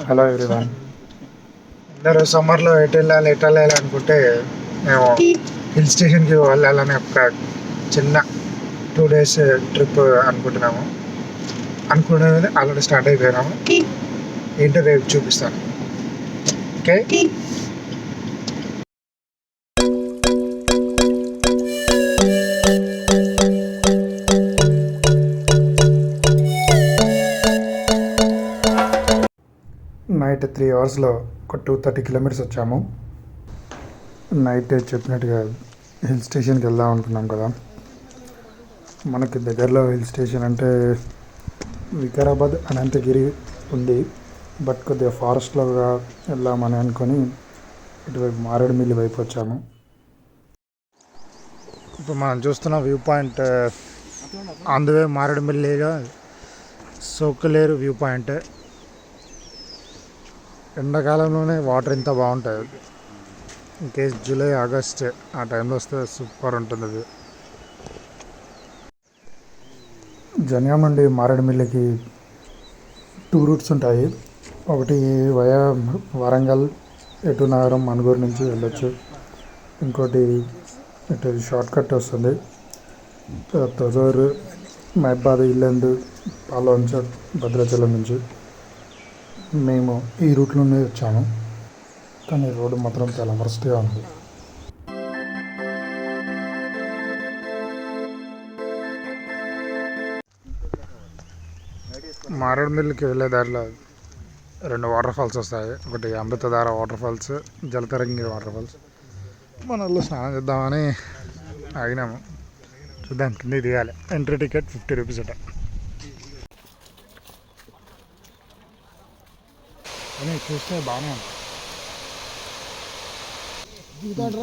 Hello everyone. అందరూ సమ్మర్లో ఎటు వెళ్ళాలి అనుకుంటే మేము హిల్ స్టేషన్కి వెళ్ళాలని ఒక చిన్న 2 days ట్రిప్ అనుకుంటున్నాము. అనుకునేది ఆల్రెడీ స్టార్ట్ అయిపోయినాము. ఏంటో రేపు చూపిస్తాను. ఓకే, నైట్ 3 hours ఒక 230 kilometers వచ్చాము. నైట్ చెప్పినట్టుగా హిల్ స్టేషన్కి వెళ్దాం అనుకున్నాం కదా. మనకి దగ్గరలో హిల్ స్టేషన్ అంటే వికారాబాద్, అనంతగిరి ఉంది. బట్ కొద్దిగా ఫారెస్ట్లోగా వెళ్దామని అనుకొని ఇటువైపు మారేడుమిల్లి వైపు వచ్చాము. ఇప్పుడు మనం చూస్తున్న view point on the way మారేడుమిల్లిగా సోకులేరు వ్యూ పాయింట్. ఎండాకాలంలోనే వాటర్ ఇంత బాగుంటుంది. ఇన్కేస్ జూలై, ఆగస్ట్ ఆ టైంలో వస్తే సూపర్ ఉంటుంది అది. జనగాం నుండి మారేడుమిల్లికి 2 routes ఉంటాయి. ఒకటి వయా వరంగల్, ఎటు నగరం, మనుగూరు నుంచి వెళ్ళొచ్చు. ఇంకోటి ఇటు షార్ట్ కట్ వస్తుంది, తొర్రూరు, మైబాద్, ఇల్లందు, పాలవంచ, భద్రాచలం నుంచి. మేము ఈ రూట్లోనే వచ్చాము, కానీ రోడ్డు మాత్రం చాలా వరస్ట్గా ఉంది. మారేడుమిల్లికి వెళ్ళే దారిలో 2 వాటర్ ఫాల్స్ వస్తాయి. ఒకటి Amruthadhara water falls, జలతరంగి water falls. మన వాళ్ళు స్నానం చేద్దామని ఆగినాము. చూద్దాం, కింద దిగాలి. ఎంట్రీ టికెట్ 50 rupees అట. అని చూస్తే బాగానే ఉంది.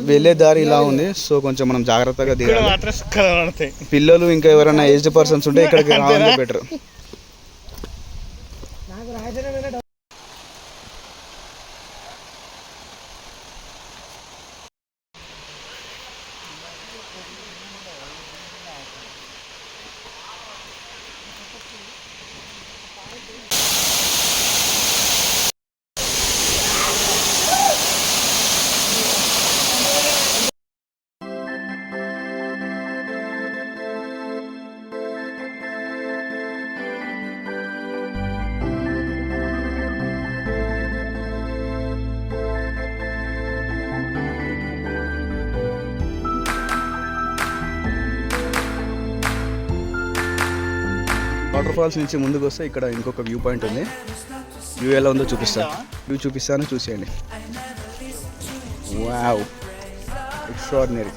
వెళ్ళే దారి ఇలా ఉంది. సో కొంచెం మనం జాగ్రత్తగా దిగాలి. పిల్లలు ఇంకా ఎవరైనా ఏజ్డ్ పర్సన్స్ ఉంటే ఇక్కడికి రావడం బెటర్. వాటర్ ఫాల్స్ నుంచి ముందుకు వస్తే ఇక్కడ ఇంకొక వ్యూ పాయింట్ ఉంది. వ్యూ ఎలా ఉందో చూపిస్తాను, చూసేయండి. Wow, extraordinary.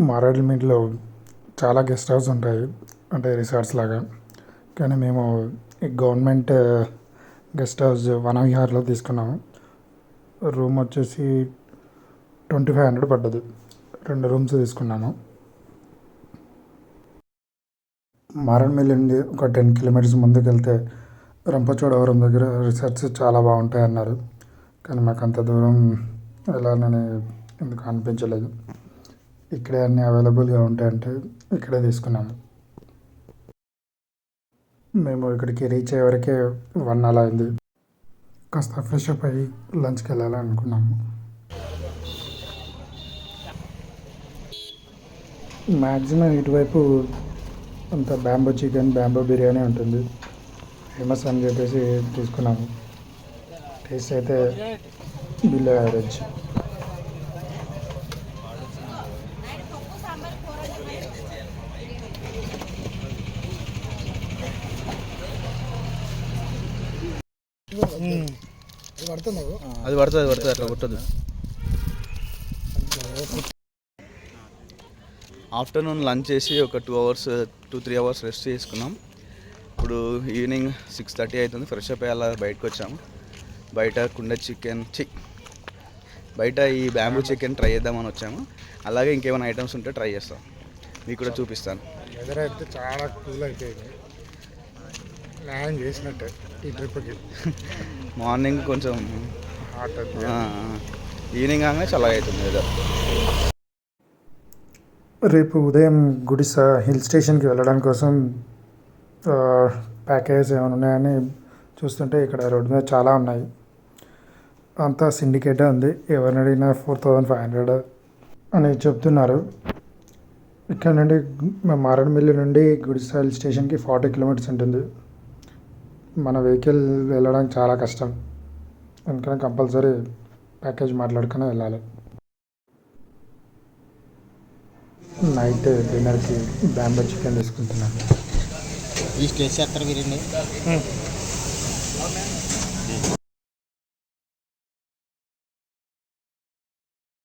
మారేడుమిల్లిలో చాలా గెస్ట్ హౌస్ ఉంటాయి, అంటే రిసార్ట్స్ లాగా. కానీ మేము ఈ గవర్నమెంట్ గెస్ట్ హౌస్ వనవిహార్లో తీసుకున్నాము. రూమ్ వచ్చేసి 2500 పడ్డది. 2 rooms తీసుకున్నాము. మారేడుమిల్లి నుండి ఒక 10 kilometers ముందుకు వెళ్తే రంపచోడవరం దగ్గర రిసార్ట్స్ చాలా బాగుంటాయి అన్నారు. కానీ మాకు అంత దూరం వెళ్ళాలని ఎందుకు అనిపించలేదు. ఇక్కడే అన్నీ అవైలబుల్గా ఉంటాయంటే ఇక్కడే తీసుకున్నాము. మేము ఇక్కడికి రీచ్ అయ్యే వరకే 1 అలా అయింది. కాస్త ఫ్రెష్ అప్ అయ్యి లంచ్కి వెళ్ళాలని అనుకున్నాము. మ్యాక్సిమం ఇటువైపు అంత బ్యాంబో చికెన్, బ్యాంబో బిర్యానీ ఉంటుంది. ఫేమస్ అని చెప్పేసి తీసుకున్నాము. టేస్ట్ అయితే బిలో యావరేజ్. అది పడుతుంది అట్లా కొట్టదు. ఆఫ్టర్నూన్ లంచ్ చేసి ఒక 2-3 అవర్స్ రెస్ట్ చేసుకున్నాం. ఇప్పుడు ఈవినింగ్ 6:30 అవుతుంది. ఫ్రెష్ అప్ అయ్యేలా బయటకు వచ్చాము. బయట కుండ చికెన్ బయట ఈ బ్యాంబూ చికెన్ ట్రై చేద్దామని వచ్చాము. అలాగే ఇంకేమైనా ఐటమ్స్ ఉంటే ట్రై చేస్తాం, మీకు కూడా చూపిస్తాను. వెదర్ అయితే చాలా కూల్ అయిపోయింది. ప్లాన్ చేసినట్టే ఈ ట్రిప్కి. మార్నింగ్ కొంచెం హాట్, ఈవినింగ్ కాగానే చల్లగా అవుతుంది వెదర్. రేపు ఉదయం గుడిస హిల్ స్టేషన్కి వెళ్ళడం కోసం ప్యాకేజ్ ఏమైనా ఉన్నాయని చూస్తుంటే ఇక్కడ రోడ్డు మీద చాలా ఉన్నాయి. అంతా సిండికేటే ఉంది. ఎవరిని అడిగినా 4500 అని చెప్తున్నారు. ఇక్కడ నుండి మారేడుమిల్లి నుండి గుడిస హిల్ స్టేషన్కి 40 కిలోమీటర్స్ ఉంటుంది. మన వెహికల్ వెళ్ళడానికి చాలా కష్టం, అందుకని కంపల్సరీ ప్యాకేజ్ మాట్లాడుకుని వెళ్ళాలి. నైట్ డిన్నర్కి బ్యాంబో చికెన్ తీసుకుంటున్నాను. ఈ స్టేజ్ చేస్తారు మీరండి.